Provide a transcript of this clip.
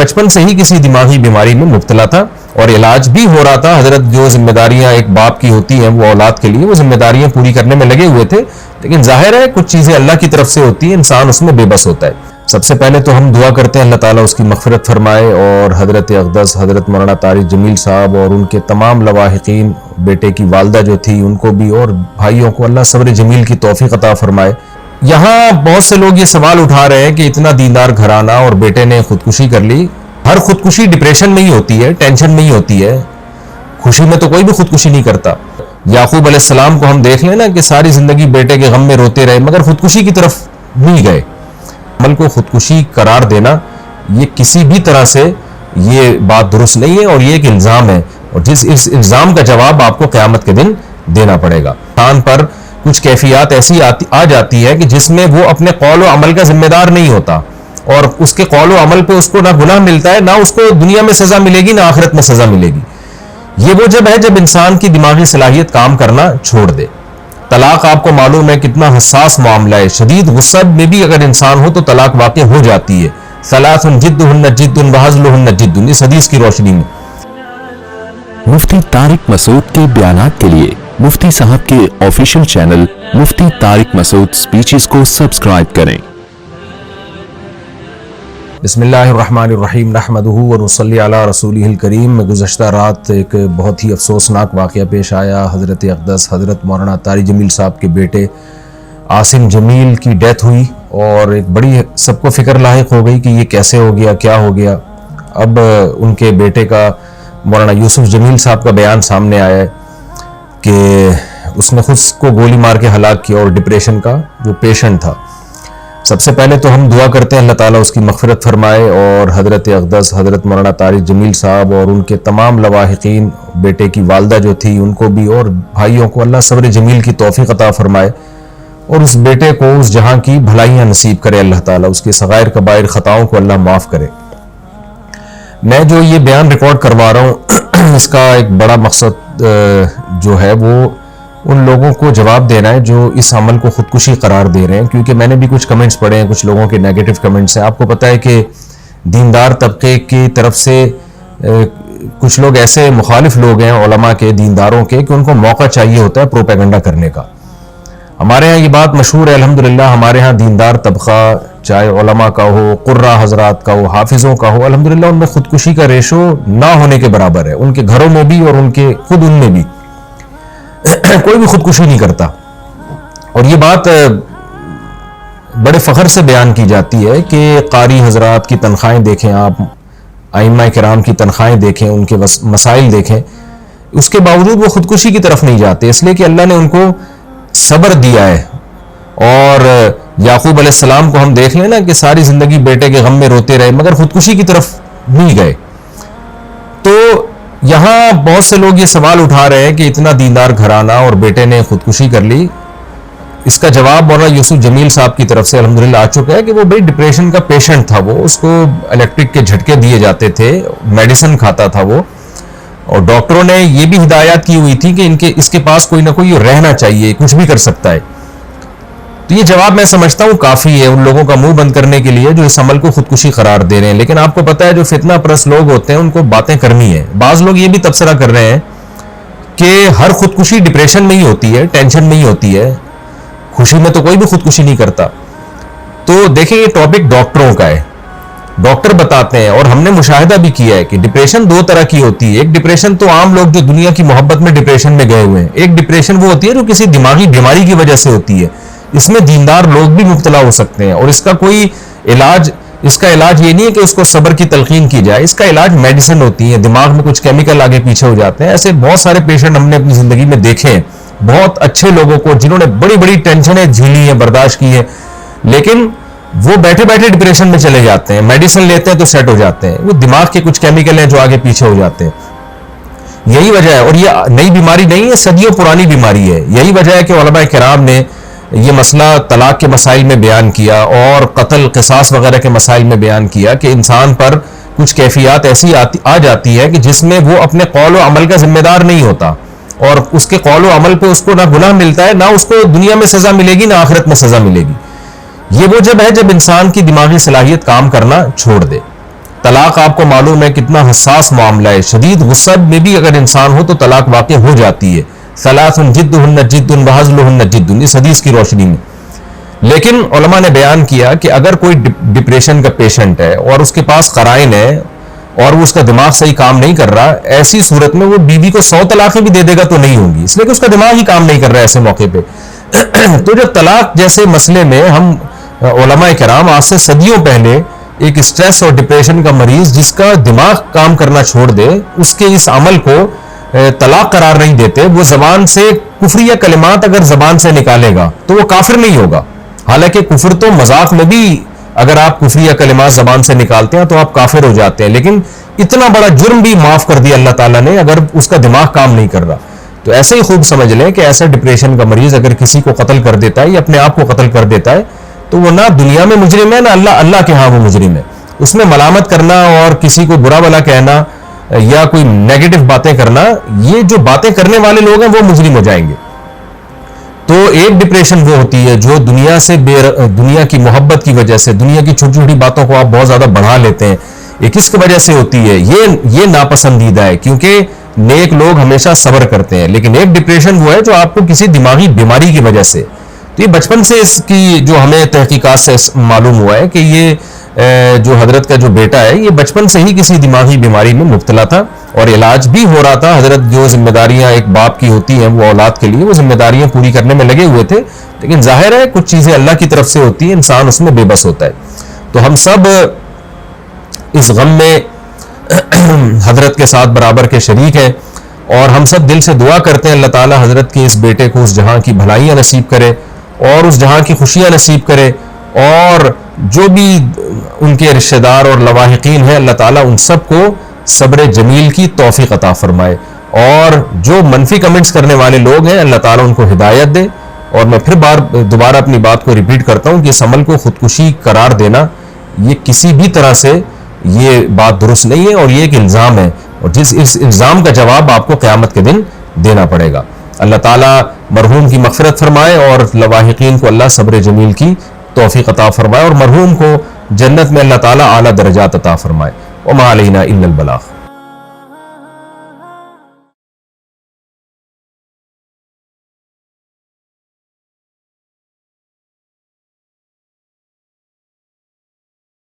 بچپن سے ہی کسی دماغی بیماری میں مبتلا تھا اور علاج بھی ہو رہا تھا. حضرت جو ذمہ داریاں ایک باپ کی ہوتی ہیں وہ اولاد کے لیے وہ ذمہ داریاں پوری کرنے میں لگے ہوئے تھے, لیکن ظاہر ہے کچھ چیزیں اللہ کی طرف سے ہوتی ہیں, انسان اس میں بے بس ہوتا ہے. سب سے پہلے تو ہم دعا کرتے ہیں اللہ تعالیٰ اس کی مغفرت فرمائے اور حضرت اقدس حضرت مولانا طارق جمیل صاحب اور ان کے تمام لواحقین, بیٹے کی والدہ جو تھی ان کو بھی اور بھائیوں کو اللہ صبر جمیل کی توفیق عطا فرمائے. یہاں بہت سے لوگ یہ سوال اٹھا رہے ہیں کہ اتنا دیندار گھرانہ اور بیٹے نے خودکشی کر لی. ہر خودکشی ڈپریشن میں ہی ہوتی ہے, ٹینشن میں ہی ہوتی ہے, خوشی میں تو کوئی بھی خودکشی نہیں کرتا. یعقوب علیہ السلام کو ہم دیکھ لیں نا کہ ساری زندگی بیٹے کے غم میں روتے رہے مگر خودکشی کی طرف نہیں گئے. عمل کو خودکشی قرار دینا یہ کسی بھی طرح سے یہ بات درست نہیں ہے اور یہ ایک الزام ہے, اور اس الزام کا جواب آپ کو قیامت کے دن دینا پڑے گا. انسان پر کچھ کیفیات ایسی آ جاتی ہے کہ جس میں وہ اپنے قول و عمل کا ذمہ دار نہیں ہوتا, اور اس کے قول و عمل پہ اس کو نہ گناہ ملتا ہے, نہ اس کو دنیا میں سزا ملے گی, نہ آخرت میں سزا ملے گی. یہ وہ جب ہے جب انسان کی دماغی صلاحیت کام کرنا چھوڑ دے. طلاق آپ کو معلوم ہے کتنا حساس معاملہ ہے, شدید غصہ میں بھی اگر انسان ہو تو طلاق واقع ہو جاتی ہے. ثلاث جدہن جد وہزلہن جد, اس حدیث کی روشنی میں. مفتی طارق مسعود کے بیانات کے لیے مفتی صاحب کے آفیشیل چینل مفتی طارق مسعود سپیچز کو سبسکرائب کریں. بسم اللہ الرحمن الرحیم نحمدہ ونصلی علی رسولہ الکریم. گزشتہ رات ایک بہت ہی افسوسناک واقعہ پیش آیا. حضرت اقدس حضرت مولانا طارق جمیل صاحب کے بیٹے عاصم جمیل کی ڈیتھ ہوئی, اور ایک بڑی سب کو فکر لاحق ہو گئی کہ یہ کیسے ہو گیا, کیا ہو گیا. اب ان کے بیٹے کا مولانا یوسف جمیل صاحب کا بیان سامنے آیا ہے کہ اس نے خود کو گولی مار کے ہلاک کیا اور ڈپریشن کا وہ پیشنٹ تھا. سب سے پہلے تو ہم دعا کرتے ہیں اللہ تعالیٰ اس کی مغفرت فرمائے اور حضرت اقدس حضرت مولانا طارق جمیل صاحب اور ان کے تمام لواحقین, بیٹے کی والدہ جو تھی ان کو بھی اور بھائیوں کو اللہ صبر جمیل کی توفیق عطا فرمائے, اور اس بیٹے کو اس جہاں کی بھلائیاں نصیب کرے اللہ تعالیٰ, اس کے صغائر کبائر خطاؤں کو اللہ معاف کرے. میں جو یہ بیان ریکارڈ کروا رہا ہوں اس کا ایک بڑا مقصد جو ہے وہ ان لوگوں کو جواب دینا ہے جو اس عمل کو خودکشی قرار دے رہے ہیں, کیونکہ میں نے بھی کچھ کمنٹس پڑھے ہیں, کچھ لوگوں کے نیگیٹو کمنٹس ہیں. آپ کو پتہ ہے کہ دیندار طبقے کی طرف سے کچھ لوگ ایسے مخالف لوگ ہیں علماء کے, دینداروں کے, کہ ان کو موقع چاہیے ہوتا ہے پروپیگنڈا کرنے کا. ہمارے ہاں یہ بات مشہور ہے الحمدللہ, ہمارے ہاں دیندار طبقہ چاہے علماء کا ہو, قرہ حضرات کا ہو, حافظوں کا ہو, الحمدللہ ان میں خودکشی کا ریشو نہ ہونے کے برابر ہے. ان کے گھروں میں بھی اور ان کے خود ان میں بھی کوئی بھی خودکشی نہیں کرتا. اور یہ بات بڑے فخر سے بیان کی جاتی ہے کہ قاری حضرات کی تنخواہیں دیکھیں آپ, ائمہ کرام کی تنخواہیں دیکھیں, ان کے مسائل دیکھیں, اس کے باوجود وہ خودکشی کی طرف نہیں جاتے, اس لیے کہ اللہ نے ان کو صبر دیا ہے. اور یعقوب علیہ السلام کو ہم دیکھ لیں نا کہ ساری زندگی بیٹے کے غم میں روتے رہے مگر خودکشی کی طرف نہیں گئے. تو یہاں بہت سے لوگ یہ سوال اٹھا رہے ہیں کہ اتنا دیندار گھرانہ اور بیٹے نے خودکشی کر لی. اس کا جواب مولانا یوسف جمیل صاحب کی طرف سے الحمدللہ آ چکا ہے کہ وہ بڑی ڈپریشن کا پیشنٹ تھا, وہ اس کو الیکٹرک کے جھٹکے دیے جاتے تھے, میڈیسن کھاتا تھا وہ, اور ڈاکٹروں نے یہ بھی ہدایات کی ہوئی تھی کہ اس کے پاس کوئی نہ کوئی رہنا چاہیے, کچھ بھی کر سکتا ہے. تو یہ جواب میں سمجھتا ہوں کافی ہے ان لوگوں کا منہ بند کرنے کے لیے جو اس عمل کو خودکشی قرار دے رہے ہیں. لیکن آپ کو پتہ ہے جو فتنہ پرست لوگ ہوتے ہیں ان کو باتیں کرنی ہے. بعض لوگ یہ بھی تبصرہ کر رہے ہیں کہ ہر خودکشی ڈپریشن میں ہی ہوتی ہے, ٹینشن میں ہی ہوتی ہے, خوشی میں تو کوئی بھی خودکشی نہیں کرتا. تو دیکھیں یہ ٹاپک ڈاکٹروں کا ہے, ڈاکٹر بتاتے ہیں, اور ہم نے مشاہدہ بھی کیا ہے کہ ڈپریشن دو طرح کی ہوتی ہے. ایک ڈپریشن تو عام لوگ جو دنیا کی محبت میں ڈپریشن میں گئے ہوئے ہیں, ایک ڈپریشن وہ ہوتی ہے جو کسی دماغی بیماری کی وجہ سے ہوتی ہے. اس میں دیندار لوگ بھی مبتلا ہو سکتے ہیں, اور اس کا کوئی علاج, اس کا علاج یہ نہیں ہے کہ اس کو صبر کی تلقین کی جائے, اس کا علاج میڈیسن ہوتی ہے, دماغ میں کچھ کیمیکل آگے پیچھے ہو جاتے ہیں. ایسے بہت سارے پیشنٹ ہم نے اپنی زندگی میں دیکھے ہیں, بہت اچھے لوگوں کو جنہوں نے بڑی بڑی ٹینشنیں جھیلی ہیں, برداشت کی ہیں, لیکن وہ بیٹھے بیٹھے ڈپریشن میں چلے جاتے ہیں, میڈیسن لیتے ہیں تو سیٹ ہو جاتے ہیں. وہ دماغ کے کچھ کیمیکل ہیں جو آگے پیچھے ہو جاتے ہیں, یہی وجہ ہے. اور یہ نئی بیماری نہیں ہے, صدیوں پرانی بیماری ہے. یہی وجہ ہے کہ علماء کرام نے یہ مسئلہ طلاق کے مسائل میں بیان کیا اور قتل قصاص وغیرہ کے مسائل میں بیان کیا کہ انسان پر کچھ کیفیات ایسی آ جاتی ہے کہ جس میں وہ اپنے قول و عمل کا ذمہ دار نہیں ہوتا, اور اس کے قول و عمل پہ اس کو نہ گناہ ملتا ہے, نہ اس کو دنیا میں سزا ملے گی, نہ آخرت میں سزا ملے گی. یہ وہ جب ہے جب انسان کی دماغی صلاحیت کام کرنا چھوڑ دے. طلاق آپ کو معلوم ہے کتنا حساس معاملہ ہے. شدید غصہ میں بھی اگر انسان ہو تو طلاق واقع ہو جاتی ہے. ثلاث جدہن جد وہزلہن جد، اس حدیث کی روشنی میں. لیکن علماء نے بیان کیا کہ اگر کوئی ڈپریشن کا پیشنٹ ہے اور اس کے پاس قرائن ہے اور وہ اس کا دماغ صحیح کام نہیں کر رہا، ایسی صورت میں وہ بیوی کو 100 طلاقیں بھی دے دے گا تو نہیں ہوں گی، اس لیے کہ اس کا دماغ ہی کام نہیں کر رہا ہے ایسے موقع پہ. تو جب طلاق جیسے مسئلے میں ہم علماء کرام آج سے صدیوں پہلے ایک اسٹریس اور ڈپریشن کا مریض جس کا دماغ کام کرنا چھوڑ دے، اس کے اس عمل کو طلاق قرار نہیں دیتے. وہ زبان سے کفریہ کلمات اگر زبان سے نکالے گا تو وہ کافر نہیں ہوگا. حالانکہ کفر تو مذاق میں بھی اگر آپ کفریہ کلمات زبان سے نکالتے ہیں تو آپ کافر ہو جاتے ہیں، لیکن اتنا بڑا جرم بھی معاف کر دیا اللہ تعالیٰ نے اگر اس کا دماغ کام نہیں کر رہا. تو ایسے ہی خوب سمجھ لیں کہ ایسا ڈپریشن کا مریض اگر کسی کو قتل کر دیتا ہے یا اپنے آپ کو قتل کر دیتا ہے تو وہ نہ دنیا میں مجرم ہے نہ اللہ کے ہاں وہ مجرم ہے. اس میں ملامت کرنا اور کسی کو برا بھلا کہنا یا کوئی نیگیٹو باتیں کرنا، یہ جو باتیں کرنے والے لوگ ہیں وہ مجرم ہو جائیں گے. تو ایک ڈپریشن وہ ہوتی ہے جو دنیا سے دنیا کی محبت کی وجہ سے دنیا کی چھوٹی چھوٹی باتوں کو آپ بہت زیادہ بڑھا لیتے ہیں، یہ کس کی وجہ سے ہوتی ہے؟ یہ ناپسندیدہ ہے، کیونکہ نیک لوگ ہمیشہ صبر کرتے ہیں. لیکن ایک ڈپریشن وہ ہے جو آپ کو کسی دماغی بیماری کی وجہ سے، تو یہ بچپن سے اس کی جو ہمیں تحقیقات سے معلوم ہوا ہے کہ یہ جو حضرت کا جو بیٹا ہے یہ بچپن سے ہی کسی دماغی بیماری میں مبتلا تھا اور علاج بھی ہو رہا تھا. حضرت جو ذمہ داریاں ایک باپ کی ہوتی ہیں وہ اولاد کے لیے وہ ذمہ داریاں پوری کرنے میں لگے ہوئے تھے، لیکن ظاہر ہے کچھ چیزیں اللہ کی طرف سے ہوتی ہیں، انسان اس میں بے بس ہوتا ہے. تو ہم سب اس غم میں حضرت کے ساتھ برابر کے شریک ہیں اور ہم سب دل سے دعا کرتے ہیں اللہ تعالی حضرت کے اس بیٹے کو اس جہاں کی بھلائیاں نصیب کرے اور اس جہاں کی خوشیاں نصیب کرے، اور جو بھی ان کے رشتہ دار اور لواحقین ہیں اللہ تعالیٰ ان سب کو صبر جمیل کی توفیق عطا فرمائے، اور جو منفی کمنٹس کرنے والے لوگ ہیں اللہ تعالیٰ ان کو ہدایت دے. اور میں پھر دوبارہ اپنی بات کو ریپیٹ کرتا ہوں کہ اس عمل کو خودکشی قرار دینا یہ کسی بھی طرح سے یہ بات درست نہیں ہے اور یہ ایک الزام ہے، اور اس الزام کا جواب آپ کو قیامت کے دن دینا پڑے گا. اللہ تعالیٰ مرحوم کی مغفرت فرمائے اور لواحقین کو اللہ صبر جمیل کی توفیق عطا فرمائے اور مرحوم کو جنت میں اللہ تعالیٰ اعلیٰ درجات عطا فرمائے. وما علینا الا البلاغ.